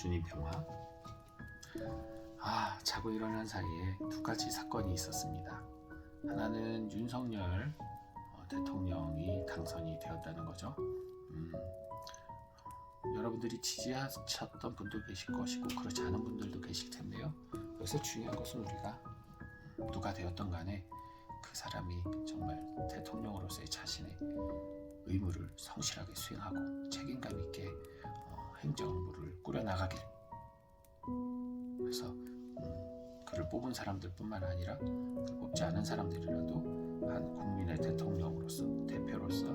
주님 평화. 자고 일어난 사이에 두 가지 사건이 있었습니다. 하나는 윤석열 대통령이 당선이 되었다는 거죠. 여러분들이 지지하셨던 분도 계실 것이고 그렇지 않은 분들도 계실 텐데요. 여기서 중요한 것은 우리가 누가 되었던 간에 그 사람이 정말 대통령으로서의 자신의 의무를 성실하게 수행하고 책임감 있게 행정부를 꾸려나가길. 그래서 그를 뽑은 사람들뿐만 아니라 뽑지 않은 사람들이라도 한 국민의 대통령으로서 대표로서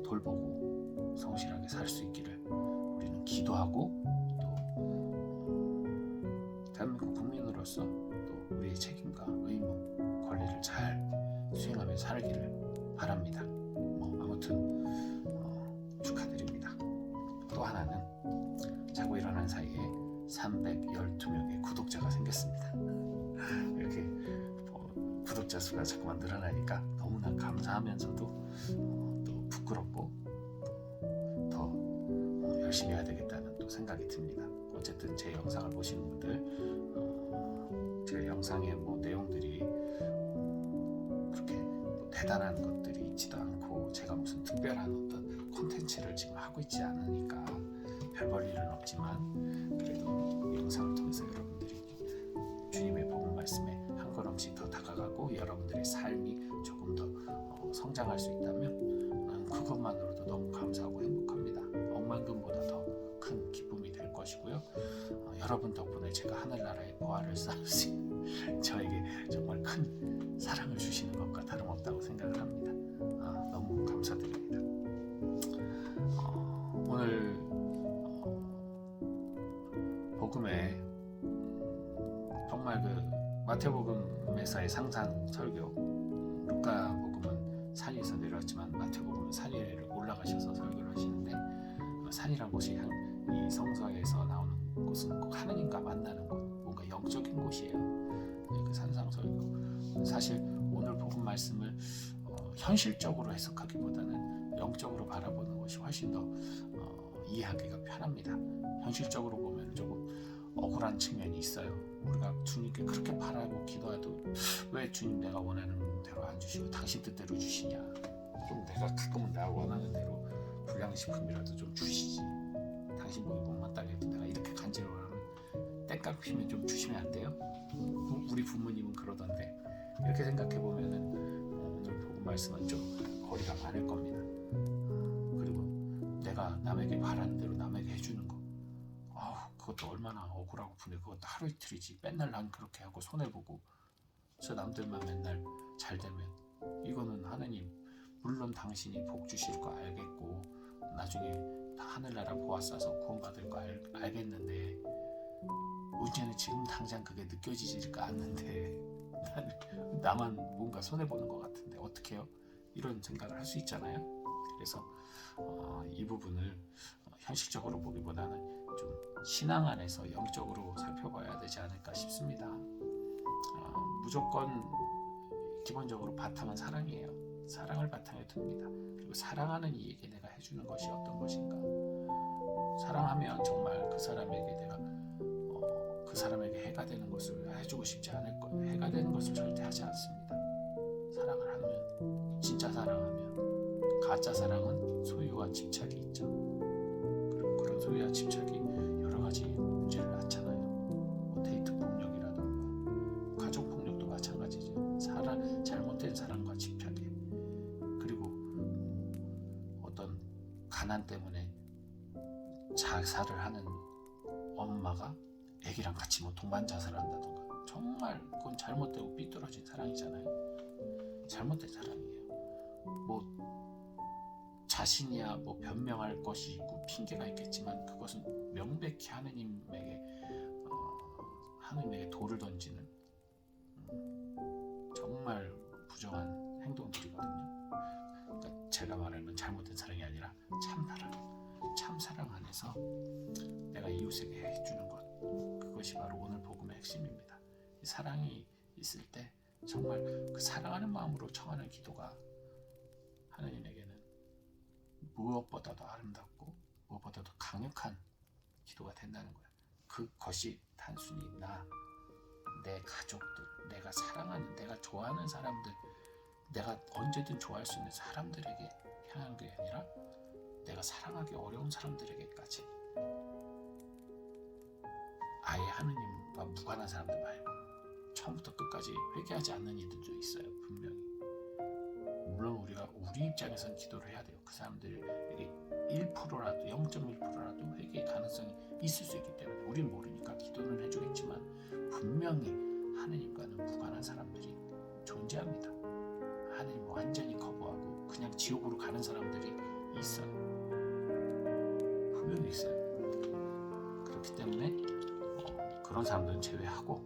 돌보고 성실하게 살 수 있기를 우리는 기도하고, 또 대한민국 국민으로서 또 우리의 책임과 의무, 권리를 잘 수행하며 살기를 바랍니다. 아무튼 축하드립니다. 또 하나는 자고 일어난 사이에 312명의 구독자가 생겼습니다. 이렇게 구독자 수가 자꾸만 늘어나니까 너무나 감사하면서도 또 부끄럽고 더 열심히 해야 되겠다는 또 생각이 듭니다. 어쨌든 제 영상을 보시는 분들, 제 영상의 내용들이 그렇게 대단한 것들이 있지도 않고 제가 무슨 특별한 어떤 콘텐츠를 지금 하고 있지 않으니까 별 볼 일은 없지만, 그래도 이 영상을 통해서 여러분들이 주님의 복음 말씀에 한 걸음씩 더 다가가고 여러분들의 삶이 조금 더 성장할 수 있다면 그것만으로도 너무 감사하고 행복합니다. 억만금보다 더 큰 기쁨이 될 것이고요. 여러분 덕분에 제가 하늘나라의 보화를 쌓을 수 있는, 저에게 정말 큰 사랑을 주시는 것과 다름없다고 생각을 합니다. 너무 감사드립니다. 오늘 복음에 정말 마태복음에서의 상상 설교, 루카복음은 산 위에서 내려왔지만 마태복음은 산 위를 올라가셔서 설교를 하시는데, 산이란 곳이 이 성서에서 나오는 곳은 꼭 하느님과 만나는 곳, 뭔가 영적인 곳이에요. 그 산상 설교. 사실 오늘 복음 말씀을 현실적으로 해석하기보다는 영적으로 바라보는 것이 훨씬 더 이해하기가 편합니다. 현실적으로 보면 조금 억울한 측면이 있어요. 우리가 주님께 그렇게 바라고 기도해도 왜 주님 내가 원하는 대로 안 주시고 당신 뜻대로 주시냐. 좀 내가 가끔은 내가 원하는 대로 불량식품이라도 좀 주시지. 당신 목이 못마땅해도 내가 이렇게 간지러워하면 땡깡 피면 좀 주시면 안 돼요? 우리 부모님은 그러던데. 이렇게 생각해보면은 오늘 복음 말씀은 좀 거리가 많을 겁니다. 그리고 내가 남에게 바라는 대로 남에게 해주는 거, 그것도 얼마나 억울하고 분해. 그것도 하루 이틀이지. 맨날 난 그렇게 하고 손해보고 저 남들만 맨날 잘 되면, 이거는 하느님 물론 당신이 복 주실 거 알겠고 나중에 다 하늘나라 보아 싸서 구원받을 거 알겠는데, 문제는 지금 당장 그게 느껴지지가 않는데 나만 뭔가 손해보는 것 같은데 어떡해요? 이런 생각을 할 수 있잖아요. 그래서 이 부분을 현실적으로 보기보다는 좀 신앙 안에서 영적으로 살펴봐야 되지 않을까 싶습니다. 무조건 기본적으로 바탕은 사랑이에요. 사랑을 바탕에 둡니다. 그리고 사랑하는 이에게 내가 해주는 것이 어떤 것인가. 사랑하면 정말 그 사람에게 해가 되는 것을 해주고 싶지 않을 거예요. 해가 되는 것을 절대 하지 않습니다. 사랑을 하면, 진짜 사랑하면. 가짜 사랑은 소유와 집착이 있죠. 그리고 그런 소유와 집착이 여러 가지 문제를 낳잖아요. 데이트 폭력이라던가 가족 폭력도 마찬가지죠. 잘못된 사랑과 집착에, 그리고 어떤 가난 때문에 자살을 하는 엄마가 애기랑 같이 동반 자살을 한다던가, 정말 그건 잘못되고 삐뚤어진 사랑이잖아요. 잘못된 사랑이에요. 자신이야 변명할 것이 있고 핑계가 있겠지만, 그것은 명백히 하느님에게 돌을 던지는 정말 부정한 행동들이거든요. 그러니까 제가 말하는 잘못된 사랑이 아니라 참사랑 안에서 내가 이웃에게 해주는 것, 그것이 바로 오늘 복음의 핵심입니다. 이 사랑이 있을 때 정말 그 사랑하는 마음으로 청하는 기도가 하느님에게는 무엇보다도 아름답고 무엇보다도 강력한 기도가 된다는 거야. 그것이 단순히 내 가족들, 내가 사랑하는, 내가 좋아하는 사람들, 내가 언제든 좋아할 수 있는 사람들에게 향한 게 아니라 내가 사랑하기 어려운 사람들에게까지, 아예 하느님과 무관한 사람들 말고 처음부터 끝까지 회개하지 않는 이들도 있어요. 분명히. 물론 우리가 우리 입장에서는 기도를 해야 돼요. 그 사람들에게 1%라도 0.1%라도 회개의 가능성이 있을 수 있기 때문에 우린 모르니까 기도는 해주겠지만 분명히 하느님과는 무관한 사람들이 존재합니다. 하느님 완전히 거부하고 그냥 지옥으로 가는 사람들이 있어요. 분명히 있어요. 그렇기 때문에 그런 사람들은 제외하고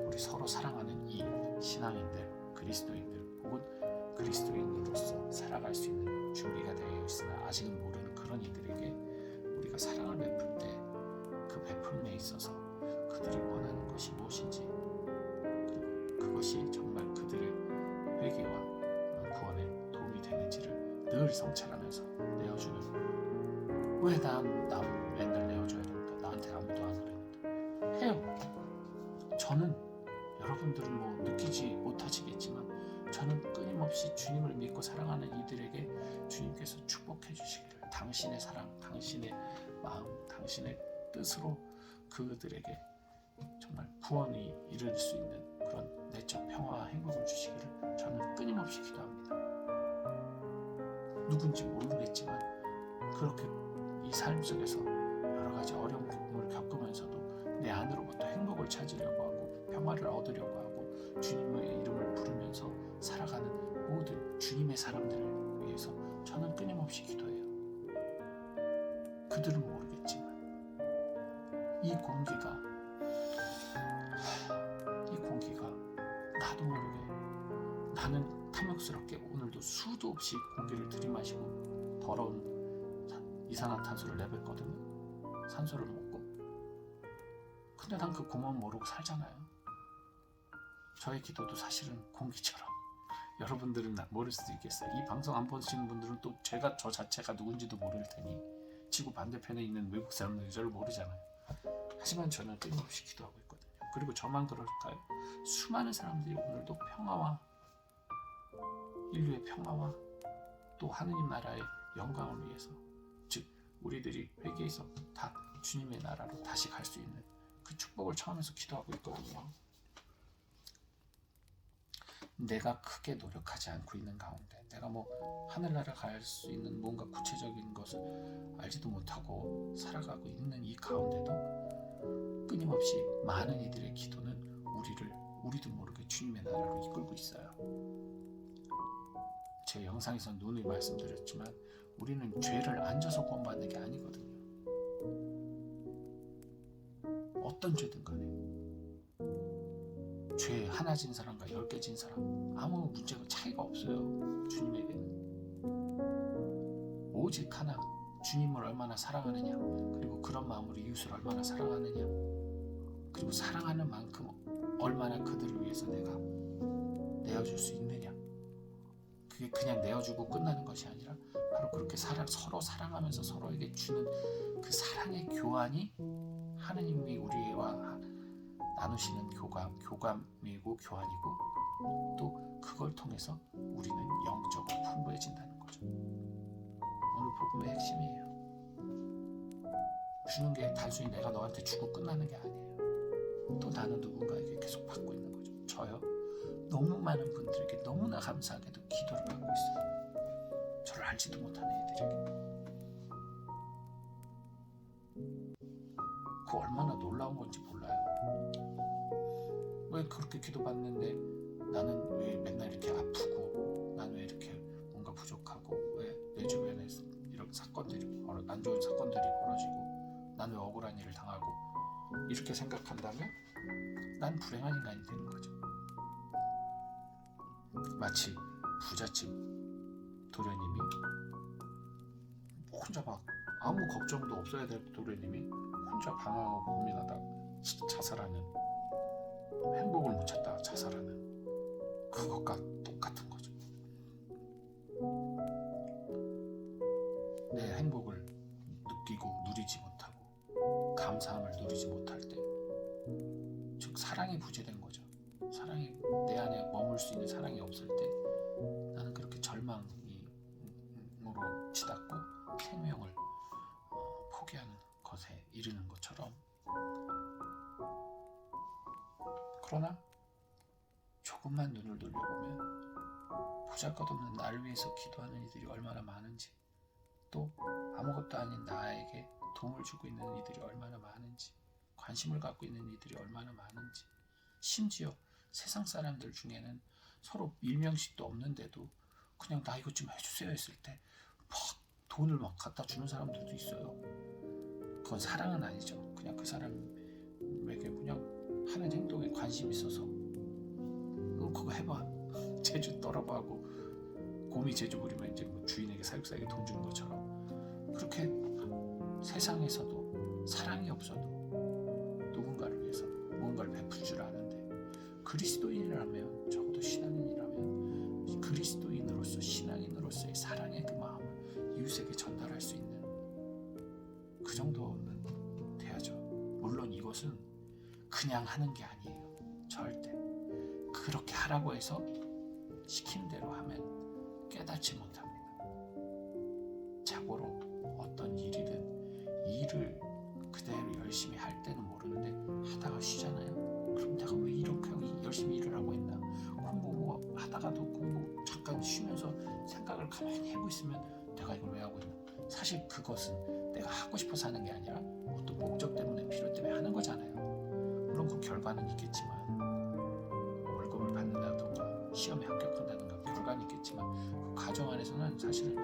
우리 서로 사랑하는 이 신앙인들, 그리스도인들 혹은 그리스도인으로서 살아갈 수 있는 준비가 되어 있으나 아직은 모르는 그런 이들에게 우리가 사랑을 베풀 때 그 베풀음에 있어서 그들이 원하는 것이 무엇인지, 그리고 그것이 정말 그들의 회개와 구원에 도움이 되는지를 늘 성찰하면서 내어주는, 왜 나 맨날 내어줘야 된다, 나한테 아무도 안 그랬는데 해요. 저는 여러분들은 뭐 느끼지 못하시겠지만 저는 끊임없이 주님을 믿고 사랑하는 이들에게 주님께서 축복해 주시기를, 당신의 사랑, 당신의 마음, 당신의 뜻으로 그들에게 정말 구원이 이룰 수 있는 그런 내적 평화와 행복을 주시기를 저는 끊임없이 기도합니다. 누군지 모르겠지만 그렇게 이 삶 속에서 여러 가지 어려움을 겪으면서도 내 안으로부터 행복을 찾으려고 하고 평화를 얻으려고 하고 주님의 이름을 부르면서 살아가는 모든 주님의 사람들을 위해서 저는 끊임없이 기도해요. 그들은 모르겠지만 이 공기가 나도 모르게, 나는 탐욕스럽게 오늘도 수도 없이 공기를 들이마시고 더러운 이산화탄소를 내뱉거든요. 산소를 먹고. 근데 난 그 고마움 모르고 살잖아요. 저의 기도도 사실은 공기처럼, 여러분들은 모를 수도 있겠어요. 이 방송 안 보시는 분들은 또 저 자체가 누군지도 모를 테니, 지구 반대편에 있는 외국 사람들이 저를 모르잖아요. 하지만 저는 끊임없이 기도하고 있거든요. 그리고 저만 그럴까요? 수많은 사람들이 오늘도 평화와, 인류의 평화와 또 하느님 나라의 영광을 위해서, 즉 우리들이 회개해서 다 주님의 나라로 다시 갈 수 있는 그 축복을 청하면서 기도하고 있거든요. 내가 크게 노력하지 않고 있는 가운데, 내가 뭐 하늘나라 갈 수 있는 뭔가 구체적인 것을 알지도 못하고 살아가고 있는 이 가운데도 끊임없이 많은 이들의 기도는 우리도 모르게 주님의 나라로 이끌고 있어요. 제 영상에서 누누이 말씀드렸지만 우리는 죄를 앉아서 구원받는 게 아니거든요. 어떤 죄든 간에 죄 하나 진 사람과 10개 진 사람 아무 문제가 차이가 없어요. 주님에게는 오직 하나, 주님을 얼마나 사랑하느냐, 그리고 그런 마음으로 이웃을 얼마나 사랑하느냐, 그리고 사랑하는 만큼 얼마나 그들을 위해서 내가 내어줄 수 있느냐. 그게 그냥 내어주고 끝나는 것이 아니라 바로 그렇게 서로 사랑하면서 서로에게 주는 그 사랑의 교환이 하느님이 우리와 나누시는 교감이고 교환이고, 또 그걸 통해서 우리는 영적으로 풍부해진다는 거죠. 오늘 복음의 핵심이에요. 주는 게 단순히 내가 너한테 주고 끝나는 게 아니에요. 또 나는 누군가에게 계속 받고 있는 거죠. 저요? 너무 많은 분들에게 너무나 감사하게도 기도를 받고 있어요. 저를 알지도 못하는 이들에게. 그 얼마나 놀라운 건지 몰라요. 왜 그렇게 기도받는데 나는 왜 맨날 이렇게 아프고, 나는 왜 이렇게 뭔가 부족하고, 왜 내 주변에 이런 안 좋은 사건들이 벌어지고, 나는 왜 억울한 일을 당하고, 이렇게 생각한다면 난 불행한 인간이 되는 거죠. 마치 부잣집 도련님이 혼자 막 아무 걱정도 없어야 될 도련님이 혼자 방황하고 고민하다가 자살하는, 행복을 못 찾다가 자살하는, 그것과 똑같은 거죠. 내 행복을 느끼고 누리지 못하고 감사함을 누리지 못할 때, 즉 사랑이 부재된 거죠. 사랑이 내 안에 머물 수 있는 사랑이 없을 때 나는 그렇게 절망으로 치닫고 생명을 포기하는 것에 이르는 것처럼, 그러나 조금만 눈을 돌려보면 보잘것없는 나를 위해서 기도하는 이들이 얼마나 많은지, 또 아무것도 아닌 나에게 도움을 주고 있는 이들이 얼마나 많은지, 관심을 갖고 있는 이들이 얼마나 많은지, 심지어 세상 사람들 중에는 서로 밀명식도 없는데도 그냥 나 이것 좀 해주세요 했을 때 막 돈을 막 갖다 주는 사람들도 있어요. 그건 사랑은 아니죠. 그냥 그 사람에게 그냥 하는 행동에 관심이 있어서 그거 해봐 제주 떨어봐하고 곰이 제주 부리면 이제 뭐 주인에게 사육사에게 돈 주는 것처럼, 그렇게 세상에서도 사랑이 없어도 누군가를 위해서 무언가를 베풀 줄 아는데, 그리스도인이라면, 적어도 신앙인이라면 그리스도인으로서 신앙인으로서의 사랑의 그 마음을 이웃에게 전달할 수 있는 그 정도는 돼야죠. 물론 이것은 그냥 하는 게 아니에요. 절대 그렇게 하라고 해서 시키는 대로 하면 깨닫지 못합니다. 자고로 어떤 일이든 일을 그대로 열심히 할 때는 모르는데 하다가 쉬잖아요. 그럼 내가 왜 이렇게 열심히 일을 하고 있나? 공부 하다가도 공부 잠깐 쉬면서 생각을 가만히 해보고 있으면 내가 이걸 왜 하고 있나? 사실 그것은 내가 하고 싶어서 하는 게 아니라 어떤 목적 때문에, 필요 때문에 하는 거잖아요. 물론 그 결과는 있겠지만, 월급을 받는다던가 시험에 합격한다던가 결과는 있겠지만, 그 과정 안에서는 사실은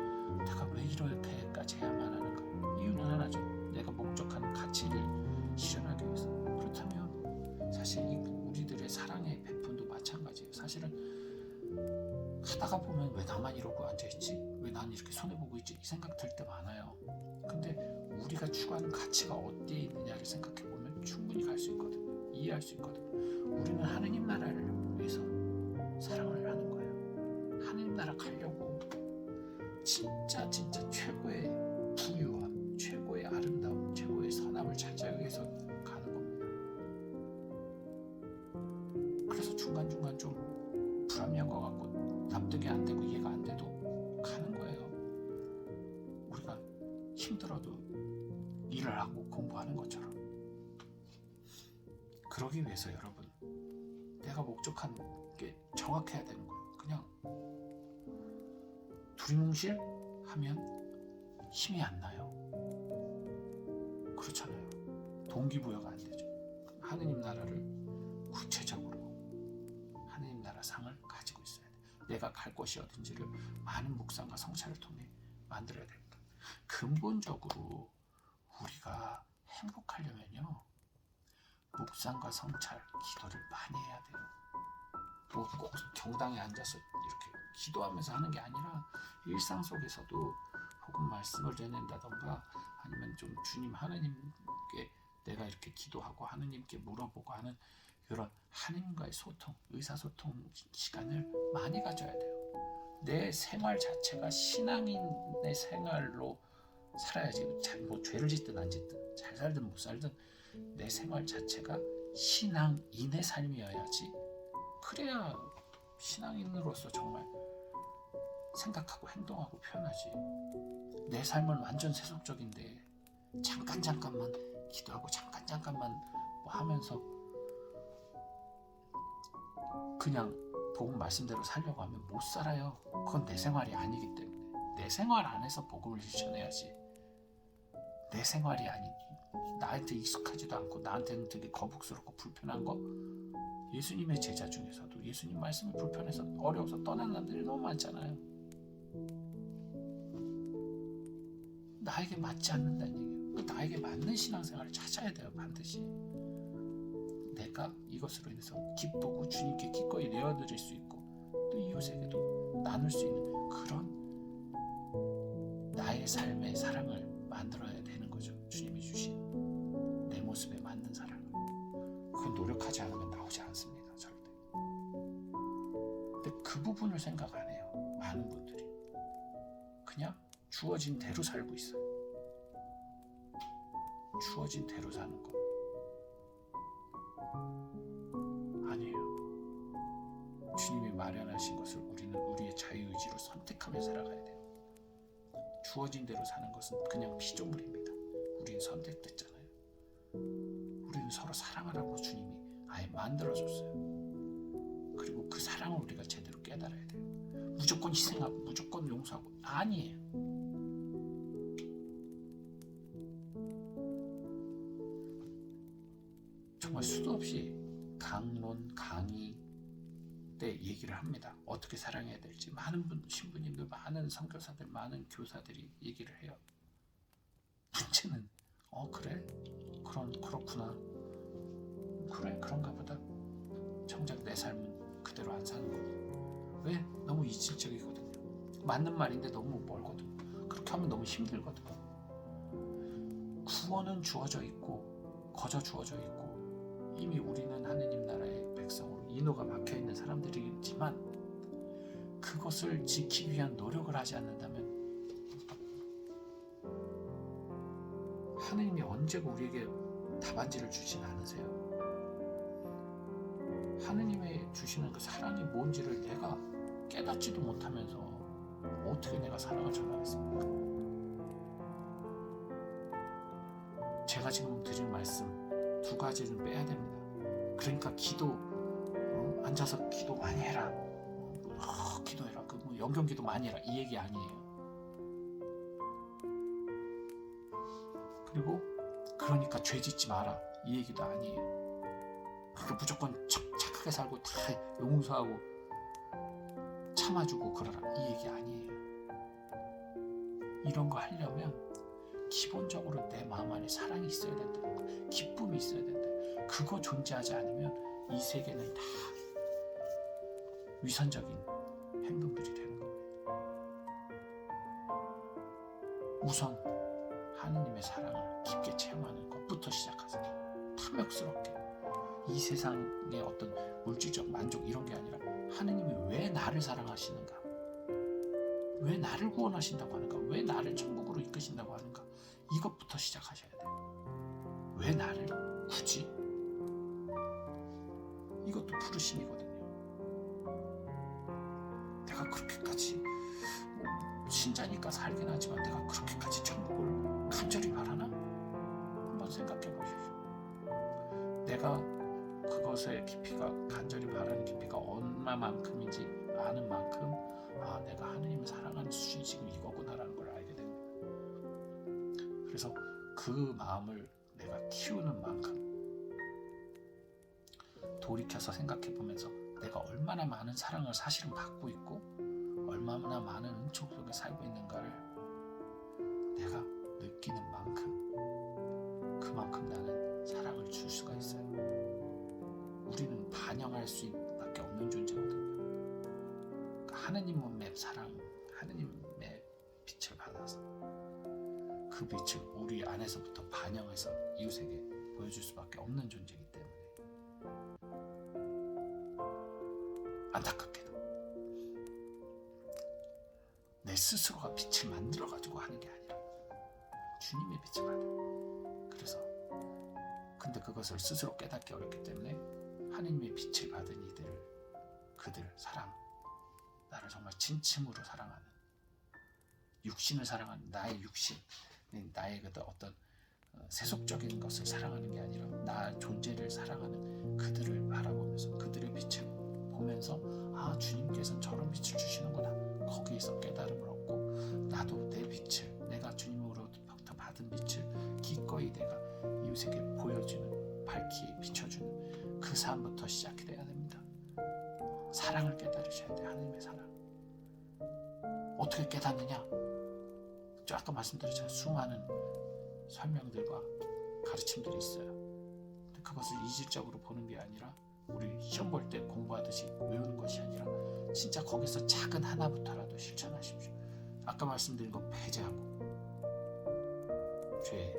내가 왜 이렇게까지 해야만 하는가? 이유는 하나죠. 내가 목적하는 가치를 실현하기 위해서. 그렇다면 사실 우리들의 사랑의 배분도 마찬가지예요. 사실은 하다가 보면 왜 나만 이러고 앉아있지? 왜 난 이렇게 손해보고 있지? 이 생각 들 때 많아요. 근데 우리가 추구하는 가치가 어디에 있느냐를 생각해보면 충분히 갈 수 있거든요. 이해할 수 있거든요. 우리는 하느님 나라를 위해서 사랑을 하는 거예요. 하느님 나라 가려고 진짜 최고의 부유함, 최고의 아름다움, 최고의 선함을 찾아가기 위해서 가는 겁니다. 그래서 중간중간 좀 불합리한 것 같고 납득이 안 되고 이해가 안 돼도 가는 거예요. 우리가 힘들어도 일을 하고 공부하는 것처럼. 그러기 위해서 여러분, 내가 목적한 게 정확해야 되는 거예요. 그냥 두리뭉실 하면 힘이 안 나요. 그렇잖아요. 동기부여가 안 되죠. 하느님 나라를 구체적으로, 하느님 나라 상을 가지고 있어야 돼요. 내가 갈 곳이 어딘지를 많은 묵상과 성찰을 통해 만들어야 됩니다. 근본적으로 우리가 행복하려면요, 묵상과 성찰, 기도를 많이 해야 돼요. 뭐 꼭 경당에 앉아서 이렇게 기도하면서 하는 게 아니라 일상 속에서도 혹은 말씀을 전한다던가, 아니면 좀 주님 하느님께 내가 이렇게 기도하고 하느님께 물어보고 하는 이런 하느님과의 소통, 의사소통 시간을 많이 가져야 돼요. 내 생활 자체가 신앙인의 생활로 살아야지. 뭐 죄를 짓든 안 짓든, 잘 살든 못 살든 내 생활 자체가 신앙인의 삶이어야지. 그래야 신앙인으로서 정말 생각하고 행동하고 표현하지. 내 삶은 완전 세속적인데 잠깐만 기도하고 잠깐만 뭐 하면서 그냥 복음 말씀대로 살려고 하면 못 살아요. 그건 내 생활이 아니기 때문에. 내 생활 안에서 복음을 실천해야지. 내 생활이 아닌, 나한테 익숙하지도 않고 나한테는 되게 거북스럽고 불편한 거, 예수님의 제자 중에서도 예수님 말씀이 불편해서 어려워서 떠난 사람들이 너무 많잖아요. 나에게 맞지 않는다는 얘기예요. 나에게 맞는 신앙생활을 찾아야 돼요. 반드시 내가 이것으로 인해서 기쁘고 주님께 기꺼이 내어드릴 수 있고 또 이웃에게도 나눌 수 있는 그런 나의 삶의 사랑을 만들어야 되는 거죠. 주님이 주신 내 모습에 맞는 사랑을. 그건 노력하지 않으면 나오지 않습니다. 절대. 근데 그 부분을 생각 안 해요. 많은 분들이 그냥 주어진 대로 살고 있어요. 주어진 대로 사는 거 아니에요. 주님이 마련하신 것을 우리는 우리의 자유의지로 선택하며 살아가야 돼요. 주어진 대로 사는 것은 그냥 피조물입니다. 우리는 선택됐잖아요. 우리는 서로 사랑하라고 주님이 아예 만들어줬어요. 그리고 그 사랑을 우리가 제대로 깨달아야 돼요. 무조건 희생하고 무조건 용서하고 아니에요. 정말 수도 없이 강론, 강의 때 얘기를 합니다. 어떻게 사랑해야 될지 많은 신부님들, 많은 선교사들, 많은 교사들이 얘기를 해요. 문제는 그래? 그렇구나. 그래, 그런가 보다. 정작 내 삶은 그대로 안 사는 거고. 왜? 너무 이질적이거든요. 맞는 말인데 너무 멀거든. 그렇게 하면 너무 힘들거든. 구원은 주어져 있고 거저 주어져 있고 이미 우리는 하느님 나라의 백성으로 인호가 박혀있는 사람들이지만 그것을 지키기 위한 노력을 하지 않는다면 하느님이 언제고 우리에게 답안지를 주진 않으세요. 하느님의 주시는 그 사랑이 뭔지를 내가 깨닫지도 못하면서 어떻게 내가 사랑을 전하겠습니까? 제가 지금 드린 말씀 두 가지는 빼야 됩니다. 그러니까 기도, 앉아서 기도 많이 해라, 기도해라, 뭐 연경기도 많이 해라, 이 얘기 아니에요. 그리고 그러니까 죄 짓지 마라, 이 얘기도 아니에요. 그러니까 무조건 착하게 살고 다 용서하고 참아주고 그러라, 이 얘기 아니에요. 이런 거 하려면 기본적으로 내 마음 안에 사랑이 있어야 된다, 기쁨이 있어야 된다. 그거 존재하지 않으면 이 세계는 다 위선적인 행동들이 되는 겁니다. 우선 하느님의 사랑을 깊게 체험하는 것부터 시작하세요. 탐욕스럽게 이 세상의 어떤 물질적 만족 이런 게 아니라 하느님이 왜 나를 사랑하시는가, 왜 나를 구원하신다고 하는가, 왜 나를 천국으로 이끄신다고 하는가, 이것부터 시작하셔야 돼요. 왜 나를 굳이? 이것도 부르심이거든요. 내가 그렇게까지 신자니까 살긴 하지만 내가 그렇게까지 천국을 간절히 바라나? 한번 생각해 보십시오. 내가 그것의 깊이가, 간절히 바라는 깊이가 얼마만큼인지 아는 만큼 내가 하느님을 사랑하는 수준이 지금 이거구나라는 걸 알게 됩니다. 그래서 그 마음을 내가 키우는 만큼 돌이켜서 생각해 보면서 내가 얼마나 많은 사랑을 사실은 받고 있고 얼마나 많은 은총 속에 살고 있는가를 내가 느끼는 만큼 그만큼 나는 사랑을 줄 수가 있어요. 우리는 반영할 수밖에 없는 존재거든요. 그러니까 하느님의 사랑, 하느님의 빛을 받아서 그 빛을 우리 안에서부터 반영해서 이웃에게 보여줄 수밖에 없는 존재이기 때문에 안타깝게도 내 스스로가 빛을 만들어가지고 하는 게 아니라 주님의 빛을 받아요. 그래서 근데 그것을 스스로 깨닫기 어렵기 때문에 하느님의 빛을 받은 그들 사랑, 나를 정말 진심으로 사랑하는, 육신을 사랑하는 나의 육신, 나의 어떤 세속적인 것을 사랑하는 게 아니라 나 존재를 사랑하는 그들을 바라보면서 그들의 빛을 보면서 주님께서는 저런 빛을 주시는구나, 거기에서 깨달음을 얻고 나도 내 빛을, 내가 주님으로부터 받은 빛을 기꺼이 내가 이웃에게 보여주는, 밝히 비춰주는 그 삶부터 시작이 돼야 됩니다. 사랑을 깨달으셔야 돼요. 하나님의 사랑. 어떻게 깨닫느냐? 아까 말씀드렸잖아요. 수많은 설명들과 가르침들이 있어요. 근데 그것을 이질적으로 보는 게 아니라 우리 시험 볼 때 공부하듯이 외우는 것이 아니라 진짜 거기서 작은 하나부터라도 실천하십시오. 아까 말씀드린 거 배제하고 죄,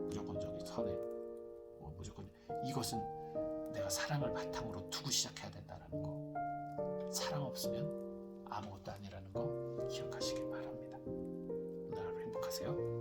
무조건적인 선해, 무조건 이것은 내가 사랑을 바탕으로 두고 시작해야 된다는 거. 사랑 없으면 아무것도 아니라는 거 기억하시길 바랍니다. 오늘 하루 행복하세요.